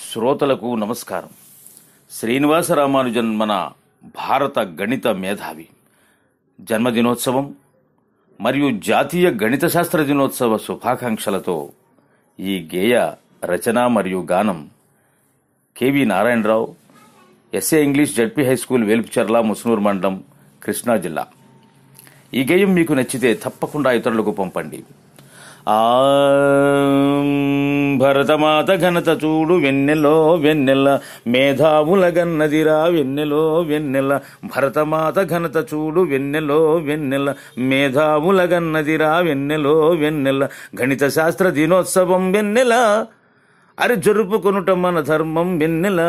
శ్రోతలకు నమస్కారం. శ్రీనివాస రామానుజన్ మన భారత గణిత మేధావి జన్మదినోత్సవం మరియు జాతీయ గణిత శాస్త్ర దినోత్సవ శుభాకాంక్షలతో ఈ గేయ రచన మరియు గానం KV Narayanarao, SA English ZP high school, Velpucharla, Musunur మండలం, కృష్ణా జిల్లా. ఈ గేయం మీకు నచ్చితే తప్పకుండా ఇతరులకు పంపండి. భరతమాత ఘనత చూడు వెన్నెలో వెన్నెల, మేధావుల గన్నదిరా వెన్నెలో వెన్నెల. భరతమాత ఘనత చూడు వెన్నెలో వెన్నెల, మేధావుల గన్నదిరా వెన్నెలో వెన్నెల. గణిత శాస్త్ర దినోత్సవం వెన్నెల, జరుపుకొనుట మన ధర్మం వెన్నెల.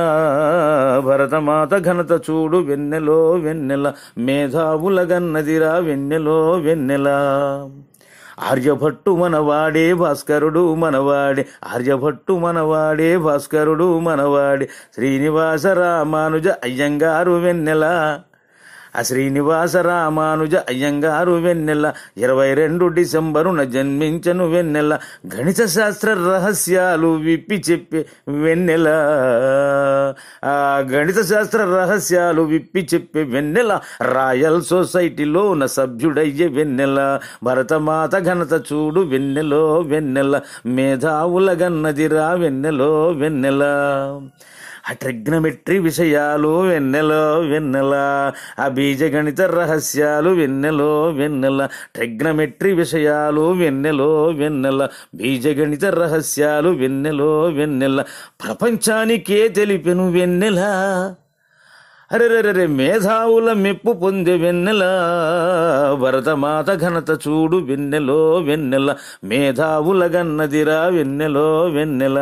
భరతమాత ఘనత చూడు వెన్నెలో వెన్నెల, మేధావుల గన్నదిరా వెన్నెలో వెన్నెల. ఆర్యభట్టు మనవాడే భాస్కరుడు మనవాడే, ఆర్యభట్టు మనవాడే భాస్కరుడు మనవాడే. శ్రీనివాస రామానుజ అయ్యంగారు వెన్నెల, శ్రీనివాస రామానుజ అయ్యంగారు వెన్నెల. 22 డిసెంబరున జన్మించను వెన్నెల, గణిత శాస్త్ర రహస్యాలు విప్పి చెప్పే వెన్నెల. గణిత శాస్త్ర రహస్యాలు విప్పి చెప్పే వెన్నెల, రాయల్ సొసైటీలోన సభ్యుడయ్యే వెన్నెల. భరతమాత ఘనత చూడు వెన్నెలో వెన్నెల, మేధావుల గన్నదిరా వెన్నెలో వెన్నెల. ట్రిగ్నమెట్రీ విషయాలు వెన్నెలో వెన్నెల, బీజగణిత రహస్యాలు వెన్నెలో వెన్నెల. ట్రిగ్నమెట్రీ విషయాలు వెన్నెలో వెన్నెల, బీజగణిత రహస్యాలు వెన్నెలో వెన్నెల. ప్రపంచానికే తెలిపెను వెన్నెల, మేధావుల మెప్పు పొందే వెన్నెల. భరతమాత ఘనత చూడు వెన్నెలో వెన్నెల, మేధావుల గన్నదిరా వెన్నెలో వెన్నెల.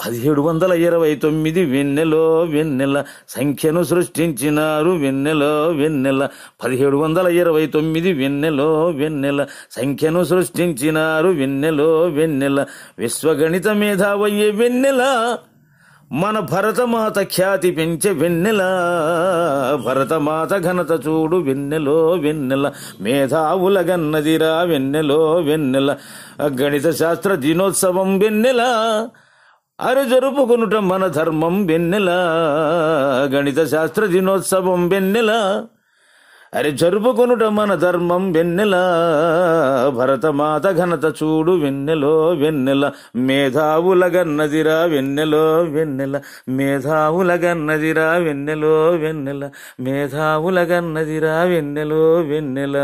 1729 వెన్నెలో వెన్నెల, సంఖ్యను సృష్టించినారు వెన్నెలో వెన్నెల. 1729 వెన్నెలో వెన్నెల, సంఖ్యను సృష్టించినారు వెన్నెలో వెన్నెల. విశ్వగణిత మేధావయ్యే వెన్నెల, మన భరతమాత ఖ్యాతి పెంచే వెన్నెల. భరతమాత ఘనత చూడు వెన్నెలో వెన్నెల, మేధావుల గన్నదిరా వెన్నెలో వెన్నెల. గణిత శాస్త్ర దినోత్సవం వెన్నెల, జరుపుకొనుట మన ధర్మం వెన్నెల. గణిత శాస్త్ర దినోత్సవం వెన్నెల, జరుపుకొనుట మన ధర్మం వెన్నెల. భరతమాత ఘనత చూడు వెన్నెలో వెన్నెల, మేధావుల గన్నదిరా వెన్నెలో వెన్నెల. మేధావుల గన్నదిరా వెన్నెలో వెన్నెల, మేధావుల గన్నదిరా వెన్నెలో వెన్నెల.